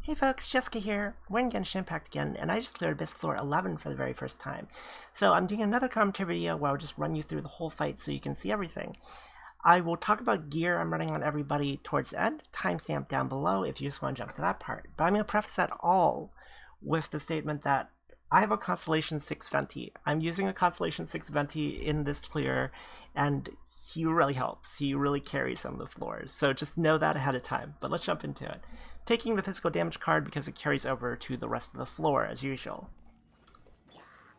Hey folks, Jessica here. We're in Genshin Impact again, and I just cleared Abyss Floor 11 for the very first time. So I'm doing another commentary video where I'll just run you through the whole fight so you can see everything. I will talk about gear I'm running on everybody towards the end, timestamp down below if you just want to jump to that part. But I'm going to preface that all with the statement that I have a Constellation 6 Venti. I'm using a Constellation 6 Venti in this clear, and he really helps. He really carries some of the floors. So just know that ahead of time. But let's jump into it. Taking the physical damage card because it carries over to the rest of the floor as usual.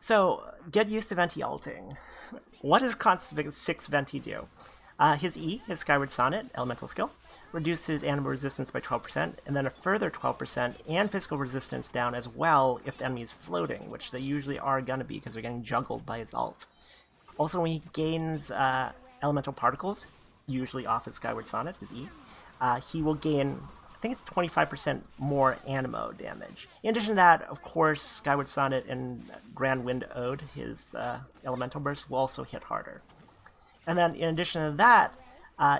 So get used to Venti ulting. What does Constellation 6 Venti do? His E, his Skyward Sonnet, elemental skill, reduces animal resistance by 12%, and then a further 12% and physical resistance down as well if the enemy is floating, which they usually are going to be because they're getting juggled by his ult. Also, when he gains elemental particles, usually off his Skyward Sonnet, his E, he will gain, I think it's 25% more animo damage. In addition to that, of course, Skyward Sonnet and Grand Wind Ode, his elemental burst, will also hit harder. And then in addition to that,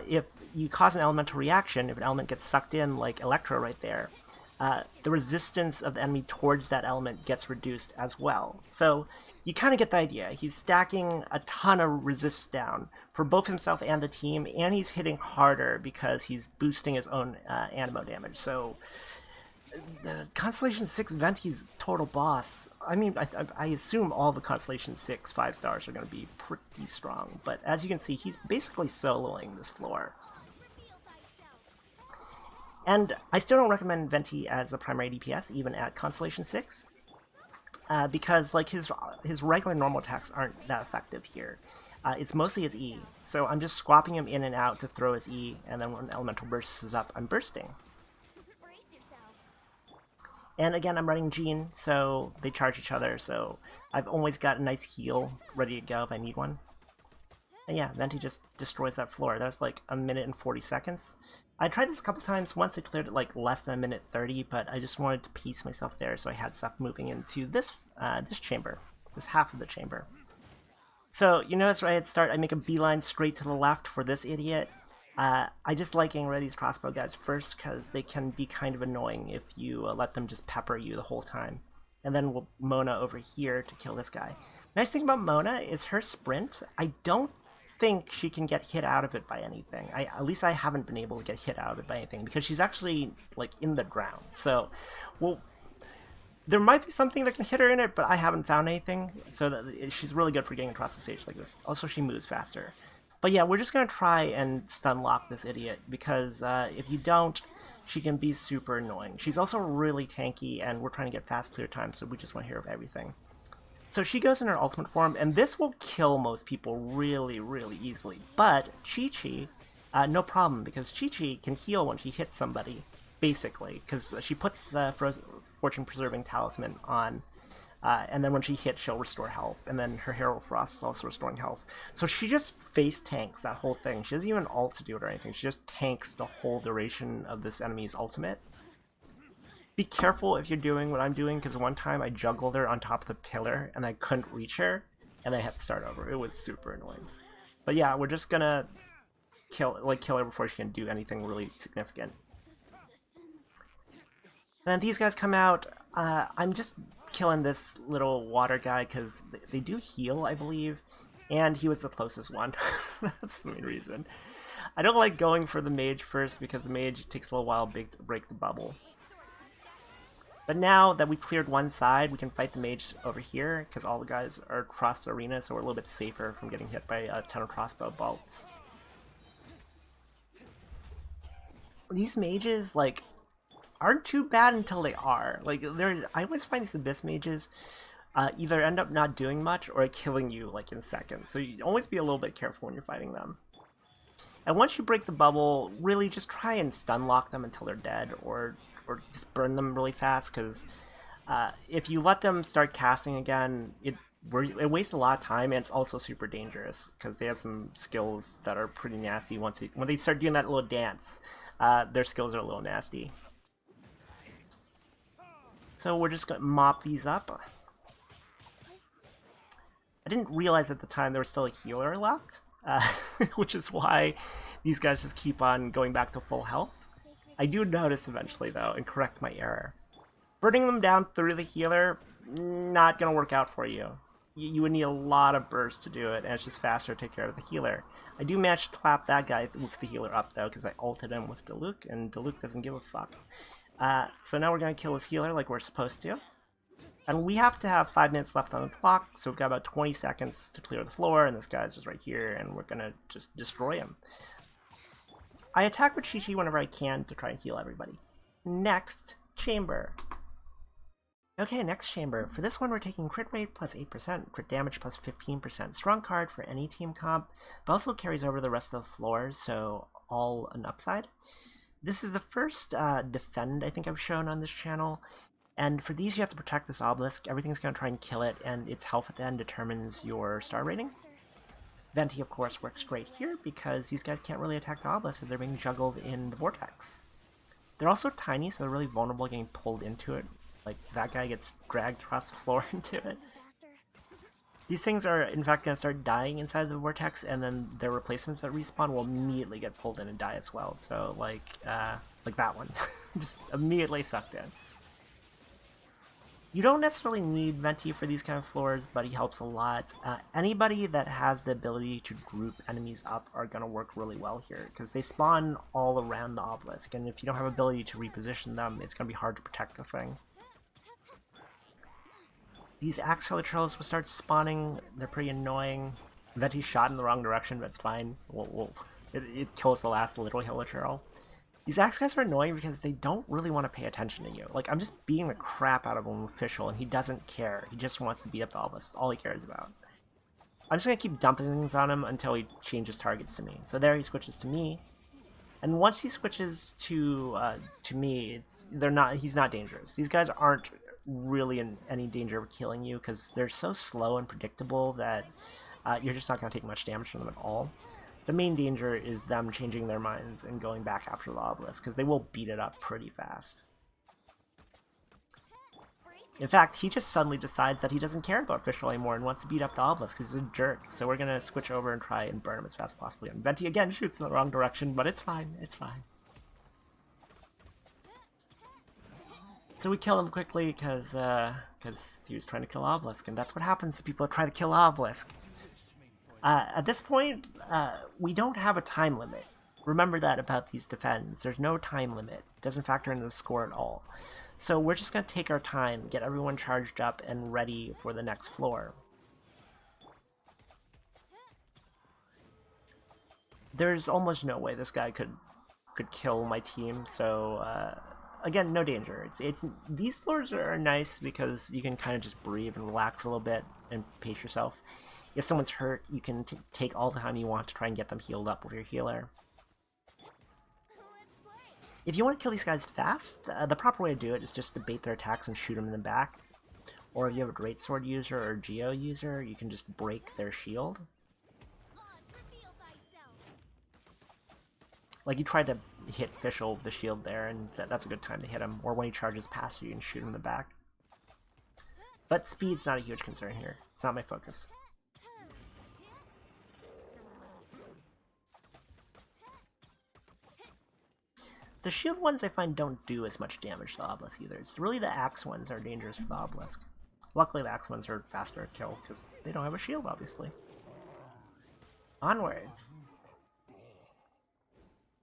if you cause an elemental reaction, if an element gets sucked in, like Electro right there, the resistance of the enemy towards that element gets reduced as well. So you kind of get the idea. He's stacking a ton of resist down for both himself and the team, and he's hitting harder because he's boosting his own animo damage. So the Constellation 6 Venti's total boss, I mean, I assume all the Constellation 6 5-stars are going to be pretty strong, but as you can see, he's basically soloing this floor. And I still don't recommend Venti as a primary DPS, even at Constellation 6, because like his regular normal attacks aren't that effective here. It's mostly his E, so I'm just swapping him in and out to throw his E, and then when Elemental bursts is up, I'm bursting. And again, I'm running Jean, so they charge each other, so I've always got a nice heal ready to go if I need one. And yeah, Venti just destroys that floor. That was like 1 minute and 40 seconds. I tried this a couple times. Once I cleared it like less than 1 minute 30, but I just wanted to piece myself there, so I had stuff moving into this this chamber, this half of the chamber. So you notice right at the start, I make a beeline straight to the left for this idiot. I just like getting rid of these crossbow guys first because they can be kind of annoying if you let them just pepper you the whole time. And then we'll Mona over here to kill this guy. Nice thing about Mona is her sprint. I don't think she can get hit out of it by anything. At least I haven't been able to get hit out of it by anything because she's actually like in the ground. So, well, there might be something that can hit her in it, but I haven't found anything. So that she's really good for getting across the stage like this. Also, she moves faster. But yeah, we're just going to try and stun lock this idiot, because if you don't, she can be super annoying. She's also really tanky, and we're trying to get fast clear time, so we just want to hear of everything. So she goes in her ultimate form, and this will kill most people really, really easily. But Chi-Chi, no problem, because Chi-Chi can heal when she hits somebody, basically, because she puts the Fortune Preserving Talisman on. And then when she hits, she'll restore health. And then her Herald Frost is also restoring health. So she just face tanks that whole thing. She doesn't even ult to do it or anything. She just tanks the whole duration of this enemy's ultimate. Be careful if you're doing what I'm doing, because one time I juggled her on top of the pillar and I couldn't reach her, and I had to start over. It was super annoying. But yeah, we're just gonna kill her before she can do anything really significant. Then these guys come out. I'm just killing this little water guy because they do heal, I believe, and he was the closest one. That's the main reason. I don't like going for the mage first because the mage takes a little while to break the bubble. But now that we cleared one side, we can fight the mage over here because all the guys are across the arena, so we're a little bit safer from getting hit by a ton of crossbow bolts. These mages, like, aren't too bad until they are. Like, I always find these abyss mages either end up not doing much or killing you like in seconds. So you always be a little bit careful when you're fighting them. And once you break the bubble, really just try and stun lock them until they're dead, or just burn them really fast, because if you let them start casting again, it wastes a lot of time, and it's also super dangerous because they have some skills that are pretty nasty. When they start doing that little dance, their skills are a little nasty. So we're just going to mop these up. I didn't realize at the time there was still a healer left, which is why these guys just keep on going back to full health. I do notice eventually, though, and correct my error. Burning them down through the healer, not going to work out for you. You would need a lot of burst to do it, and it's just faster to take care of the healer. I do manage to clap that guy with the healer up, though, because I ulted him with Diluc, and Diluc doesn't give a fuck. So now we're going to kill his healer like we're supposed to. And we have to have 5 minutes left on the clock, so we've got about 20 seconds to clear the floor, and this guy's just right here, and we're going to just destroy him. I attack with Chi-Chi whenever I can to try and heal everybody. Next chamber. Okay, next chamber. For this one, we're taking crit rate plus 8%, crit damage plus 15%. Strong card for any team comp, but also carries over the rest of the floors, so all an upside. This is the first defend I think I've shown on this channel. And for these, you have to protect this obelisk. Everything's going to try and kill it, and its health at the end determines your star rating. Venti, of course, works great here because these guys can't really attack the obelisk if they're being juggled in the vortex. They're also tiny, so they're really vulnerable getting pulled into it. Like, that guy gets dragged across the floor into it. These things are, in fact, going to start dying inside the vortex, and then their replacements that respawn will immediately get pulled in and die as well. So, like that one. Just immediately sucked in. You don't necessarily need Venti for these kind of floors, but he helps a lot. Anybody that has the ability to group enemies up are going to work really well here, because they spawn all around the obelisk, and if you don't have ability to reposition them, it's going to be hard to protect the thing. These axe killer trolls will start spawning. They're pretty annoying. Venti's shot in the wrong direction, but it's fine. It kills the last little killer troll. These axe guys are annoying because they don't really want to pay attention to you. Like, I'm just beating the crap out of him official, and he doesn't care. He just wants to beat up the obelisk. That's all he cares about. I'm just going to keep dumping things on him until he changes targets to me. So there he switches to me. And once he switches to me, he's not dangerous. These guys aren't really in any danger of killing you because they're so slow and predictable that you're just not going to take much damage from them at all. The main danger is them changing their minds and going back after the obelisk, because they will beat it up pretty fast. In fact, he just suddenly decides that he doesn't care about Fischl anymore and wants to beat up the obelisk because he's a jerk. So we're going to switch over and try and burn him as fast as possible. And Venti again shoots in the wrong direction, but it's fine, it's fine. So we kill him quickly because he was trying to kill obelisk, and that's what happens to people who try to kill obelisk. At this point, we don't have a time limit. Remember that about these defends. There's no time limit. It doesn't factor into the score at all. So we're just going to take our time, get everyone charged up and ready for the next floor. There's almost no way this guy could kill my team, so again, no danger. These floors are nice because you can kind of just breathe and relax a little bit and pace yourself. If someone's hurt, you can take all the time you want to try and get them healed up with your healer. If you want to kill these guys fast, the proper way to do it is just to bait their attacks and shoot them in the back. Or if you have a greatsword user or geo user, you can just break their shield. Like, you tried to hit Fischl with the shield there, and that's a good time to hit him. Or when he charges past you, you can shoot him in the back. But speed's not a huge concern here. It's not my focus. The shield ones I find don't do as much damage to the obelisk either. It's really the axe ones are dangerous for the obelisk. Luckily the axe ones are faster to kill because they don't have a shield, obviously. Onwards.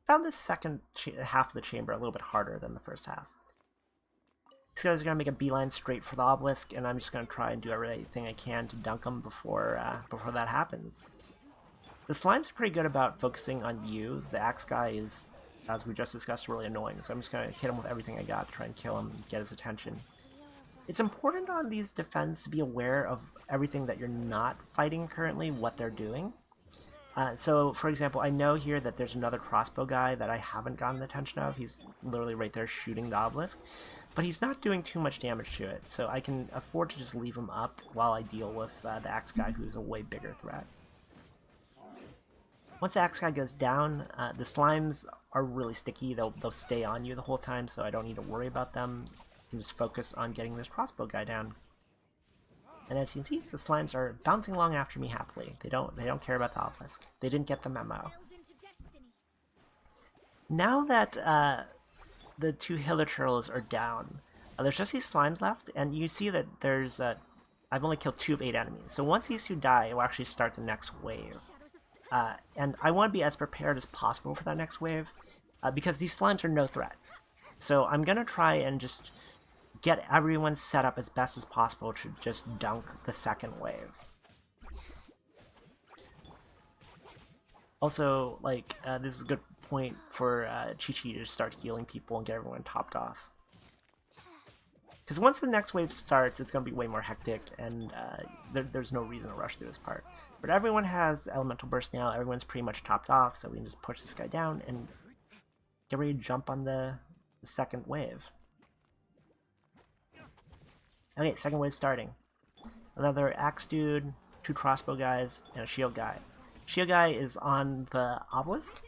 Found this second half of the chamber a little bit harder than the first half. These guys are going to make a beeline straight for the obelisk, and I'm just going to try and do everything I can to dunk them before that happens. The slimes are pretty good about focusing on you. The axe guy is, as we just discussed, really annoying, so I'm just going to hit him with everything I got to try and kill him and get his attention. It's important on these defense to be aware of everything that you're not fighting currently, what they're doing. So, for example, I know here that there's another crossbow guy that I haven't gotten the attention of. He's literally right there shooting the obelisk, but he's not doing too much damage to it, so I can afford to just leave him up while I deal with the axe guy, who's a way bigger threat. Once the axe guy goes down, the slimes are really sticky. They'll stay on you the whole time, so I don't need to worry about them. I can just focus on getting this crossbow guy down. And as you can see, the slimes are bouncing along after me happily. They don't care about the obelisk. They didn't get the memo. Now that the two hilichurls are down. There's just these slimes left, and you see that there's I've only killed 2 of 8 enemies. So once these two die, it will actually start the next wave. And I want to be as prepared as possible for that next wave, because these slimes are no threat. So I'm going to try and just get everyone set up as best as possible to just dunk the second wave. Also, like, this is a good point for Chi-Chi to start healing people and get everyone topped off. Because once the next wave starts, it's going to be way more hectic, and there's no reason to rush through this part. But everyone has Elemental Burst now, everyone's pretty much topped off, so we can just push this guy down and get ready to jump on the second wave. Okay, second wave starting. Another axe dude, 2 crossbow guys, and a shield guy. Shield guy is on the obelisk.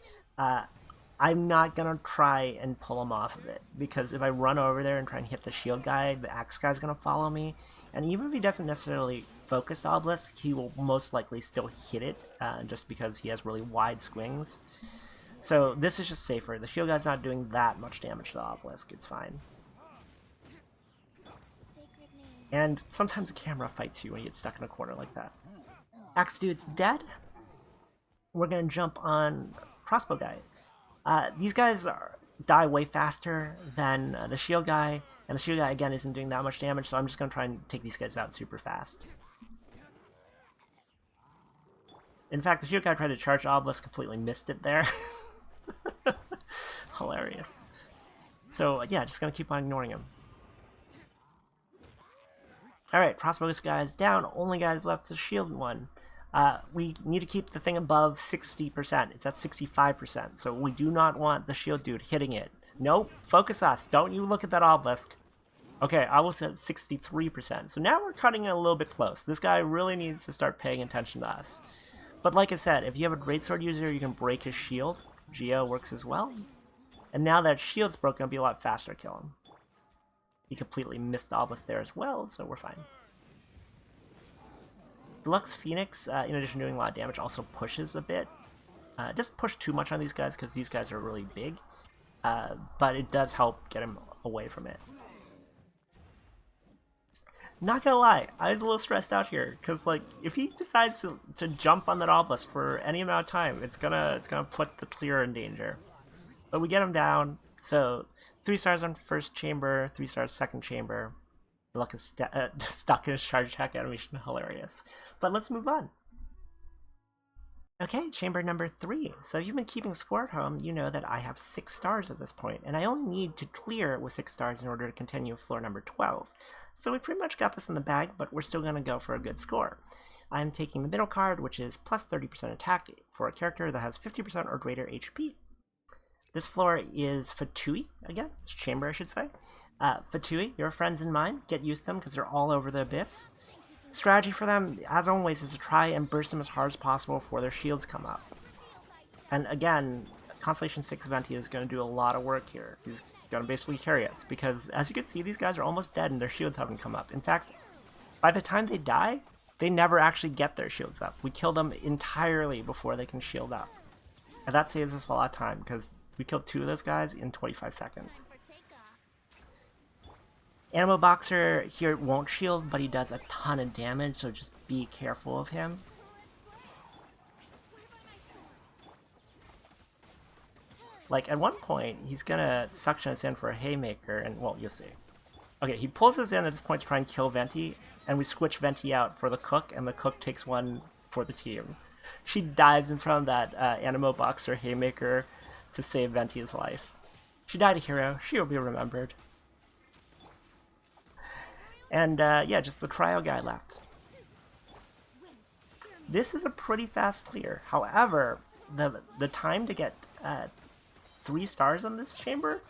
I'm not gonna try and pull him off of it, because if I run over there and try and hit the shield guy, the axe guy's gonna follow me, and even if he doesn't necessarily focus the obelisk, he will most likely still hit it, just because he has really wide swings. So this is just safer. The shield guy's not doing that much damage to the obelisk, it's fine. And sometimes the camera fights you when you get stuck in a corner like that. Axe dude's dead. We're gonna jump on crossbow guy. These guys die way faster than the shield guy, and the shield guy again isn't doing that much damage, so I'm just going to try and take these guys out super fast. In fact, the shield guy tried to charge obelisk, completely missed it there. Hilarious. So yeah, just going to keep on ignoring him. Alright, crossbow guy's down, only guys left is the shield one. We need to keep the thing above 60%. It's at 65%, so we do not want the shield dude hitting it. Nope, focus us. Don't you look at that obelisk. Okay, I was at 63%, so now we're cutting it a little bit close. This guy really needs to start paying attention to us. But like I said, if you have a greatsword user, you can break his shield. Geo works as well. And now that shield's broken, it'll be a lot faster to kill him. He completely missed the obelisk there as well, so we're fine. Lux Phoenix, in addition to doing a lot of damage, also pushes a bit. Doesn't push too much on these guys because these guys are really big, but it does help get him away from it. Not gonna lie, I was a little stressed out here because, like, if he decides to jump on that obelisk for any amount of time, it's gonna put the clear in danger. But we get him down. So 3 stars on first chamber, 3 stars second chamber. Luck is stuck in his charge attack animation. Hilarious. But let's move on. Okay, chamber number 3. So if you've been keeping score at home, you know that I have 6 stars at this point, and I only need to clear with 6 stars in order to continue floor number 12. So we pretty much got this in the bag, but we're still going to go for a good score. I'm taking the middle card, which is plus 30% attack for a character that has 50% or greater HP. This floor is Fatui, again, chamber I should say. Fatui, your friends and mine, get used to them because they're all over the abyss. Strategy for them, as always, is to try and burst them as hard as possible before their shields come up. And again, Constellation 6 Venti is going to do a lot of work here. He's going to basically carry us, because as you can see, these guys are almost dead and their shields haven't come up. In fact, by the time they die, they never actually get their shields up. We kill them entirely before they can shield up. And that saves us a lot of time, because we killed 2 of those guys in 25 seconds. Animo Boxer here won't shield, but he does a ton of damage, so just be careful of him. Like, at one point, he's gonna suction us in for a haymaker, and, well, you'll see. Okay, he pulls us in at this point to try and kill Venti, and we switch Venti out for the cook, and the cook takes one for the team. She dives in front of that Animo Boxer haymaker to save Venti's life. She died a hero. She will be remembered. And yeah, just the trial guy left. This is a pretty fast clear. However, the time to get 3 stars on this chamber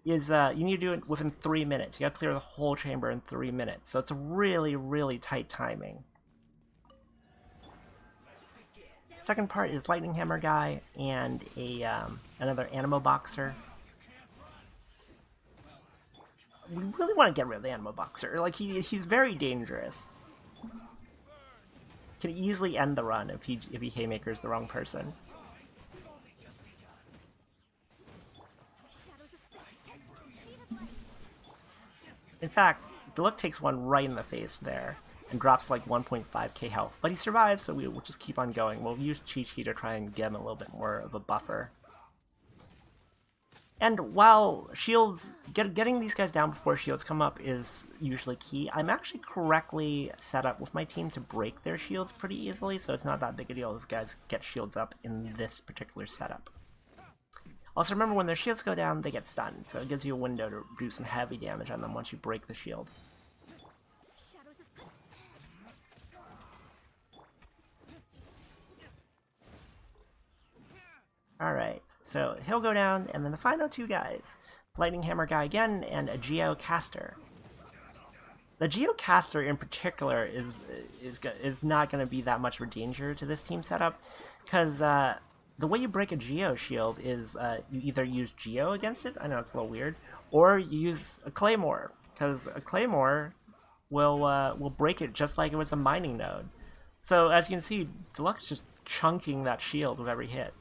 is you need to do it within 3 minutes. You gotta clear the whole chamber in 3 minutes. So it's a really, really tight timing. Second part is Lightning Hammer guy and a another Animo Boxer. We really want to get rid of the Animo Boxer. Like, he's very dangerous. Can easily end the run if he haymakers the wrong person. In fact, Deluxe takes one right in the face there and drops like 1.5k health. But he survives, so we'll just keep on going. We'll use Chi-Chi to try and get him a little bit more of a buffer. And while shields, getting these guys down before shields come up is usually key, I'm actually correctly set up with my team to break their shields pretty easily, so it's not that big a deal if guys get shields up in this particular setup. Also remember, when their shields go down, they get stunned, so it gives you a window to do some heavy damage on them once you break the shield. Alright, so he'll go down, and then the final two guys. Lightning Hammer guy again, and a Geocaster. The Geocaster in particular is not going to be that much of a danger to this team setup, because the way you break a Geo shield is you either use Geo against it, I know it's a little weird, or you use a Claymore, because a Claymore will break it just like it was a mining node. So as you can see, Deluxe is just chunking that shield with every hit.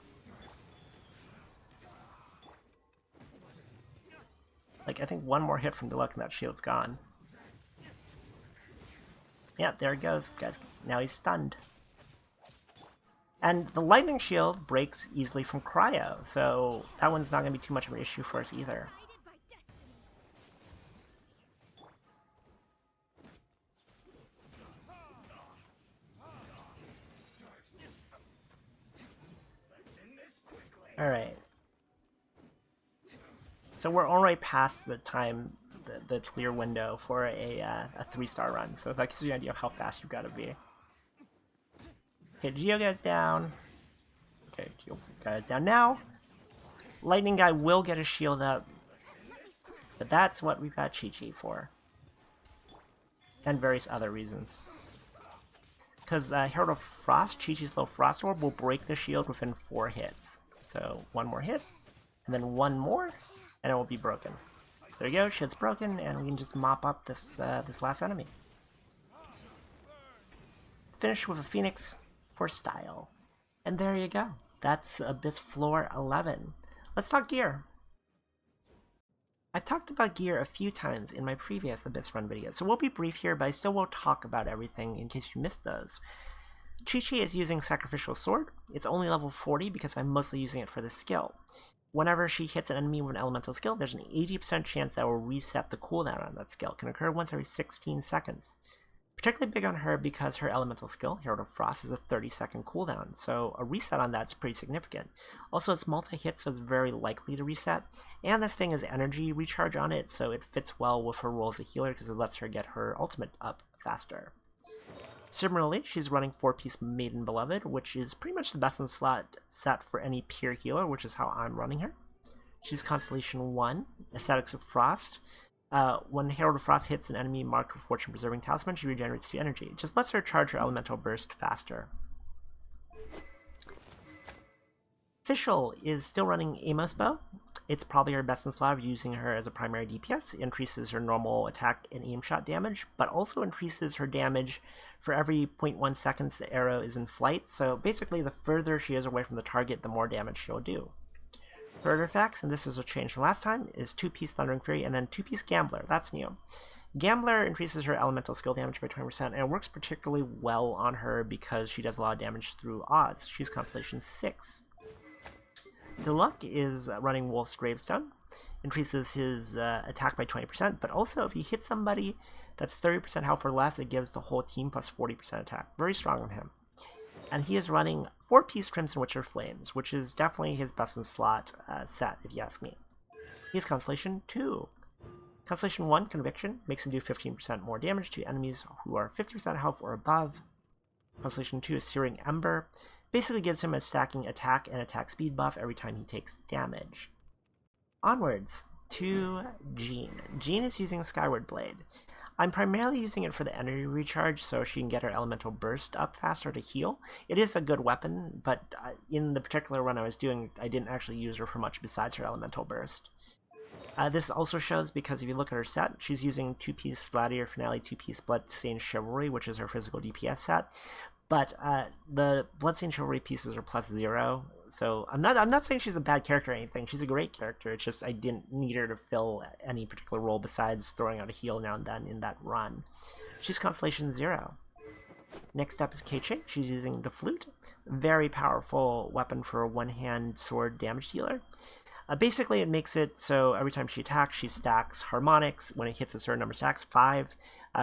Like, I think one more hit from Deluxe and that shield's gone. Yeah, there it goes, guys. Now he's stunned. And the lightning shield breaks easily from cryo, so that one's not going to be too much of an issue for us either. Alright. So we're already past the time, the clear window for a 3-star run, so that gives you an idea of how fast you've got to be. Okay, Geo guy's down. Okay, Geo guy's down now. Lightning guy will get his shield up, but that's what we've got Chi-Chi for. And various other reasons. Because Herald of Frost, Chi-Chi's low Frost Orb, will break the shield within 4 hits. So, one more hit, and then one more, and it will be broken. There you go, shield's broken, and we can just mop up this this last enemy. Finish with a Phoenix for style. And there you go. That's Abyss Floor 11. Let's talk gear. I've talked about gear a few times in my previous Abyss Run videos, so we'll be brief here, but I still will talk about everything in case you missed those. Chi-Chi is using Sacrificial Sword. It's only level 40 because I'm mostly using it for the skill. Whenever she hits an enemy with an elemental skill, there's an 80% chance that will reset the cooldown on that skill. It can occur once every 16 seconds. Particularly big on her because her elemental skill, Herald of Frost, is a 30-second cooldown, so a reset on that's pretty significant. Also, it's multi-hit, so it's very likely to reset, and this thing has energy recharge on it, so it fits well with her role as a healer because it lets her get her ultimate up faster. Similarly, she's running 4-piece Maiden Beloved, which is pretty much the best in slot set for any pure healer, which is how I'm running her. She's Constellation 1, Aesthetics of Frost. When Herald of Frost hits an enemy marked with Fortune Preserving Talisman, she regenerates 2 energy. It just lets her charge her elemental burst faster. Fischl is still running Amos Bow. It's probably her best in slot, using her as a primary DPS. It increases her normal attack and aim shot damage, but also increases her damage for every 0.1 seconds the arrow is in flight, so basically the further she is away from the target, the more damage she'll do. Her artifacts, and this is a change from last time, is 2-piece Thundering Fury and then 2-piece Gambler. That's new. Gambler increases her elemental skill damage by 20%, and it works particularly well on her because she does a lot of damage through odds. She's Constellation 6. Deluxe is running Wolf's Gravestone, increases his attack by 20%, but also if he hits somebody that's 30% health or less, it gives the whole team plus 40% attack. Very strong on him. And he is running 4-piece Crimson Witcher Flames, which is definitely his best in slot set, if you ask me. He's Constellation 2. Constellation 1, Conviction, makes him do 15% more damage to enemies who are 50% health or above. Constellation 2 is Searing Ember. Basically gives him a stacking attack and attack speed buff every time he takes damage. Onwards to Jean. Jean is using Skyward Blade. I'm primarily using it for the energy recharge so she can get her elemental burst up faster to heal. It is a good weapon, but in the particular run I was doing, I didn't actually use her for much besides her elemental burst. This also shows because if you look at her set, she's using 2-piece Gladiator Finale, 2-piece Bloodstained Chivalry, which is her physical DPS set. But the Bloodstained Chivalry pieces are plus 0, So I'm not saying she's a bad character or anything. She's a great character. It's just I didn't need her to fill any particular role besides throwing out a heal now and then in that run. She's Constellation 0. Next up is Keiichi. She's using the flute. Very powerful weapon for a one-hand sword damage dealer. Basically, it makes it so every time she attacks, she stacks harmonics. When it hits a certain number of stacks, 5,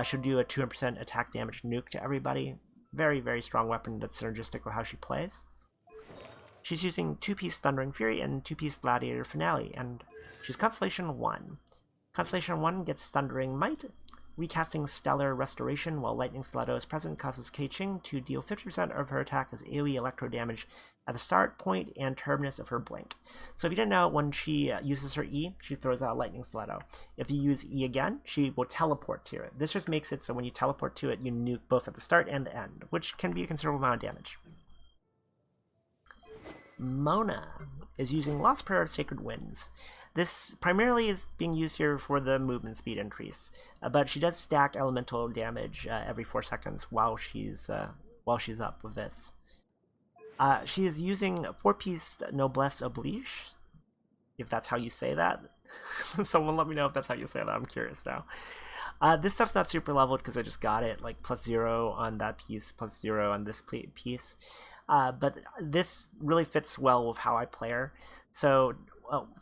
she'll do a 200% attack damage nuke to everybody. Very, very strong weapon that's synergistic with how she plays. She's using 2-piece Thundering Fury and 2-piece Gladiator Finale, and she's Constellation 1. Constellation 1 gets Thundering Might. Recasting Stellar Restoration while Lightning Stiletto is present causes Keiichi to deal 50% of her attack as AoE electro damage at the start, point, and terminus of her blink. So if you didn't know, when she uses her E, she throws out Lightning Stiletto. If you use E again, she will teleport to it. This just makes it so when you teleport to it, you nuke both at the start and the end, which can be a considerable amount of damage. Mona is using Lost Prayer of Sacred Winds. This primarily is being used here for the movement speed increase, but she does stack elemental damage every 4 seconds while she's up with this. She is using 4-piece Noblesse Oblige, if that's how you say that. Someone let me know if that's how you say that. I'm curious now. This stuff's not super leveled because I just got it, like +0 on that piece, +0 on this piece. But this really fits well with how I play her. So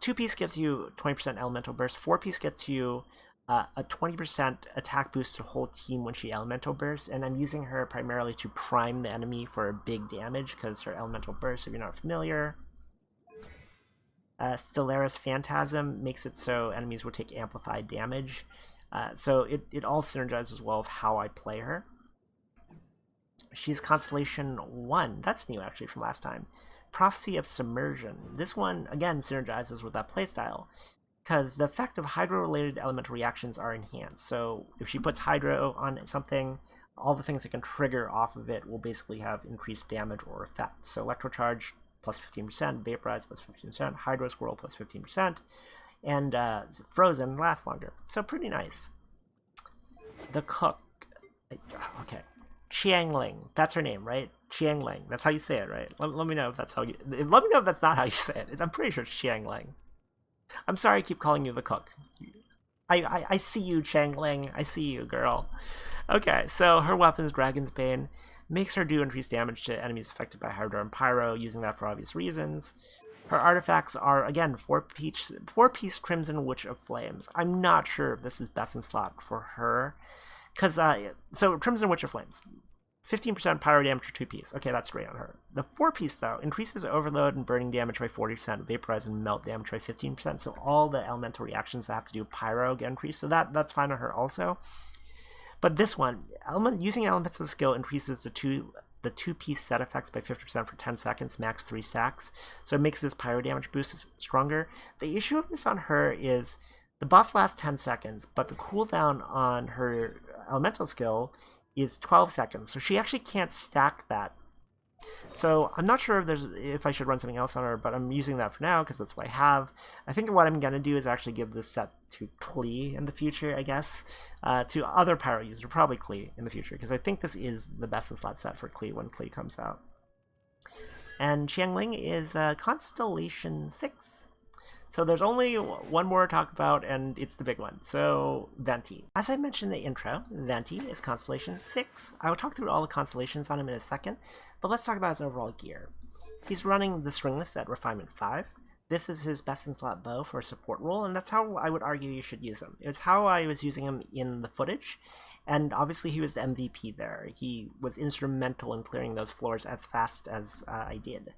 2-piece gives you 20% elemental burst. 4-piece gets you a 20% attack boost to the whole team when she elemental bursts, and I'm using her primarily to prime the enemy for big damage because her elemental burst, if you're not familiar. Stellaris Phantasm makes it so enemies will take amplified damage. So it all synergizes well with how I play her. She's Constellation 1. That's new actually from last time. Prophecy of Submersion. This one, again, synergizes with that playstyle, because the effect of Hydro-related elemental reactions are enhanced. So if she puts Hydro on something, all the things that can trigger off of it will basically have increased damage or effect. So Electrocharge plus 15%, Vaporize plus 15%, Hydro Swirl plus 15%, and Frozen lasts longer. So pretty nice. The Cook. Okay. Qiangling. That's her name, right? Qiangling. That's how you say it, right? Let me know if that's how you... Let me know if that's not how you say it. I'm pretty sure it's Qiangling. I'm sorry I keep calling you the Cook. I see you, Qiangling. I see you, girl. Okay, so her weapon is Dragon's Bane. Makes her do increased damage to enemies affected by Hydro and Pyro, using that for obvious reasons. Her artifacts are, again, 4-piece Crimson Witch of Flames. I'm not sure if this is best in slot for her. Because, so Crimson Witch of Flames. 15% pyro damage for 2-piece. Okay, that's great on her. The 4-piece, though, increases overload and burning damage by 40%, vaporize and melt damage by 15%, so all the elemental reactions that have to do with pyro get increased, so that's fine on her also. But this one, using elemental skill increases the 2-piece set effects by 50% for 10 seconds, max 3 stacks, so it makes this pyro damage boost stronger. The issue of this on her is the buff lasts 10 seconds, but the cooldown on her elemental skill is 12 seconds, so she actually can't stack that. So I'm not sure if I should run something else on her, but I'm using that for now because that's what I have. I think what I'm going to do is actually give this set to Klee in the future, I guess, to other pyro users, probably Klee in the future, because I think this is the best in slot set for Klee when Klee comes out. And Qiangling is Constellation 6. So there's only one more to talk about, and it's the big one. So, Venti. As I mentioned in the intro, Venti is Constellation 6. I will talk through all the constellations on him in a second, but let's talk about his overall gear. He's running the Stringless at Refinement 5. This is his best in slot bow for a support role, and that's how I would argue you should use him. It's how I was using him in the footage, and obviously he was the MVP there. He was instrumental in clearing those floors as fast as I did.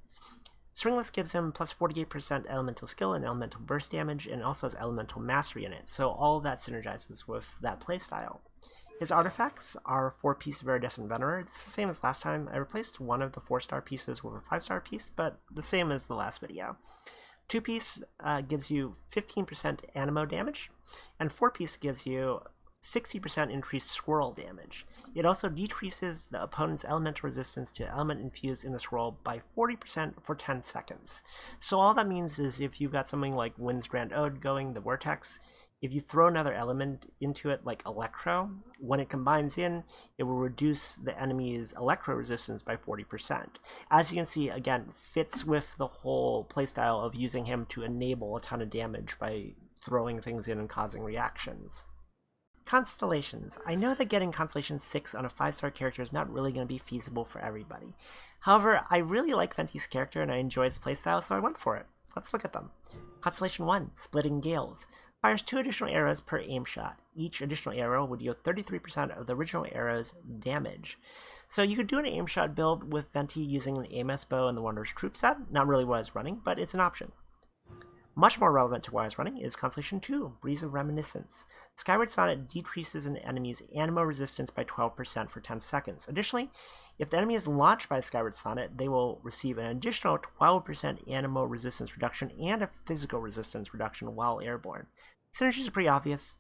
Stringless gives him plus 48% elemental skill and elemental burst damage, and also has elemental mastery in it, so all of that synergizes with that playstyle. His artifacts are 4-piece Viridescent Venerer. This is the same as last time. I replaced one of the 4-star pieces with a 5-star piece, but the same as the last video. 2-piece gives you 15% Animo damage, and 4-piece gives you 60% increased swirl damage. It also decreases the opponent's elemental resistance to element infused in the swirl by 40% for 10 seconds. So all that means is if you've got something like Wind's Grand Ode going, the Vortex, If you throw another element into it, like Electro, when it combines in, it will reduce the enemy's Electro resistance by 40%. As you can see, again, fits with the whole playstyle of using him to enable a ton of damage by throwing things in and causing reactions. Constellations. I know that getting Constellation 6 on a 5-star character is not really going to be feasible for everybody. However, I really like Venti's character and I enjoy his playstyle, so I went for it. Let's look at them. Constellation 1, Splitting Gales. Fires 2 additional arrows per aim shot. Each additional arrow would deal 33% of the original arrow's damage. So you could do an aim shot build with Venti using an AMS bow and the Wanderer's Troop set. Not really what I was running, but it's an option. Much more relevant to what I was running is Constellation 2, Breeze of Reminiscence. Skyward Sonnet decreases an enemy's animo resistance by 12% for 10 seconds. Additionally, if the enemy is launched by Skyward Sonnet, they will receive an additional 12% animo resistance reduction and a physical resistance reduction while airborne. Synergies are pretty obvious.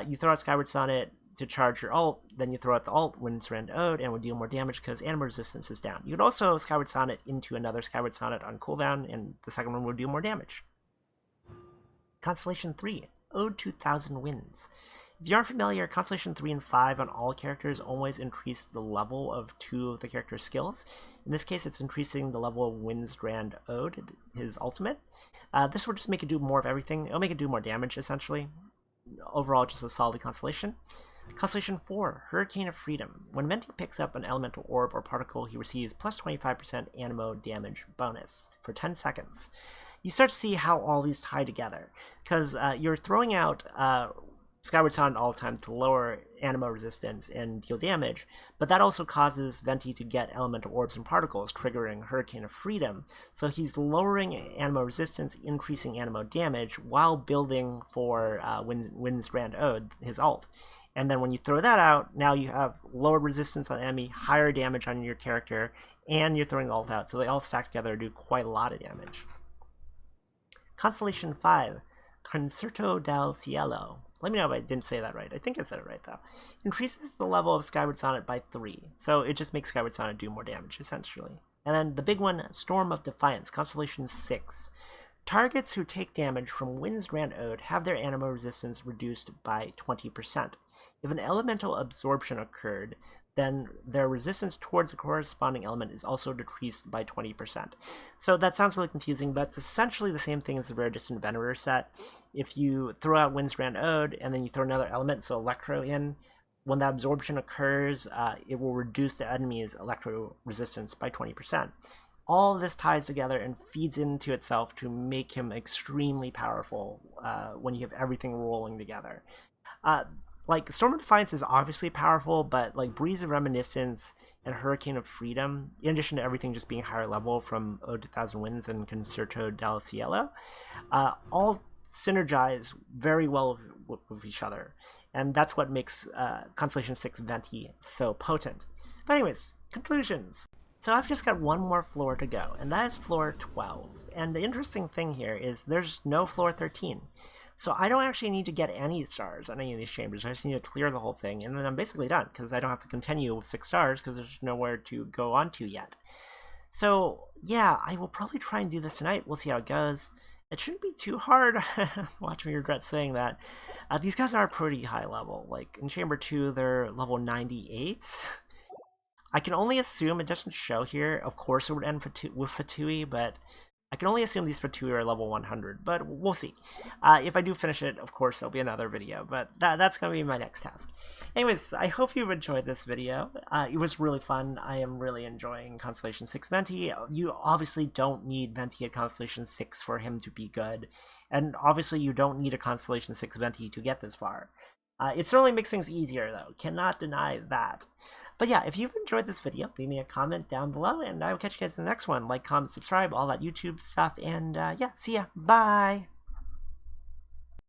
You throw out Skyward Sonnet to charge your ult, then you throw out the ult when it's Rend Ode and will deal more damage because animo resistance is down. You could also Skyward Sonnet into another Skyward Sonnet on cooldown, and the second one will deal more damage. Constellation 3, Ode to Thousand Winds. If you aren't familiar, Constellation 3 and 5 on all characters always increase the level of 2 of the character's skills. In this case, it's increasing the level of Windstrand Ode, his ultimate. This will just make it do more of everything. It'll make it do more damage, essentially. Overall, just a solid constellation. Constellation 4, Hurricane of Freedom. When Venti picks up an elemental orb or particle, he receives plus 25% animo damage bonus for 10 seconds. You start to see how all these tie together, because you're throwing out Skyward Sonnet all the time to lower animo resistance and deal damage, but that also causes Venti to get elemental orbs and particles, triggering Hurricane of Freedom. So he's lowering animo resistance, increasing animo damage, while building for Windstrand Ode, his ult. And then when you throw that out, now you have lower resistance on the enemy, higher damage on your character, and you're throwing the ult out, so they all stack together and do quite a lot of damage. Constellation 5, Concerto del Cielo. Let me know if I didn't say that right. I think I said it right, though. Increases the level of Skyward Sonnet by 3, so it just makes Skyward Sonnet do more damage, essentially. And then the big one, Storm of Defiance, Constellation 6. Targets who take damage from Windstrand Ode have their animo resistance reduced by 20%. If an elemental absorption occurred, then their resistance towards the corresponding element is also decreased by 20%. So that sounds really confusing, but it's essentially the same thing as the Rare Distant Venerer set. If you throw out Windstrand Ode and then you throw another element, so Electro in, when that absorption occurs, it will reduce the enemy's Electro resistance by 20%. All of this ties together and feeds into itself to make him extremely powerful when you have everything rolling together. Like, Storm of Defiance is obviously powerful, but like Breeze of Reminiscence and Hurricane of Freedom, in addition to everything just being higher level from Ode to Thousand Winds and Concerto del Cielo, all synergize very well with each other. And that's what makes Constellation 6 Venti so potent. But anyways, conclusions. So I've just got one more floor to go, and that is floor 12. And the interesting thing here is there's no floor 13. So I don't actually need to get any stars on any of these chambers. I just need to clear the whole thing, and then I'm basically done, because I don't have to continue with 6 stars, because there's nowhere to go on to yet. So, yeah, I will probably try and do this tonight. We'll see how it goes. It shouldn't be too hard. Watch me regret saying that. These guys are pretty high level. Like, in Chamber 2, they're level 98. I can only assume, it doesn't show here, of course it would end with Fatui, but I can only assume these Fatui are level 100, but we'll see. If I do finish it, of course, there'll be another video, but that's going to be my next task. Anyways, I hope you've enjoyed this video. It was really fun. I am really enjoying Constellation 6 Venti. You obviously don't need Venti at Constellation 6 for him to be good, and obviously you don't need a Constellation 6 Venti to get this far. It certainly makes things easier, though. Cannot deny that. But yeah, if you've enjoyed this video, leave me a comment down below, and I will catch you guys in the next one. Like, comment, subscribe, all that YouTube stuff, and yeah, see ya. Bye!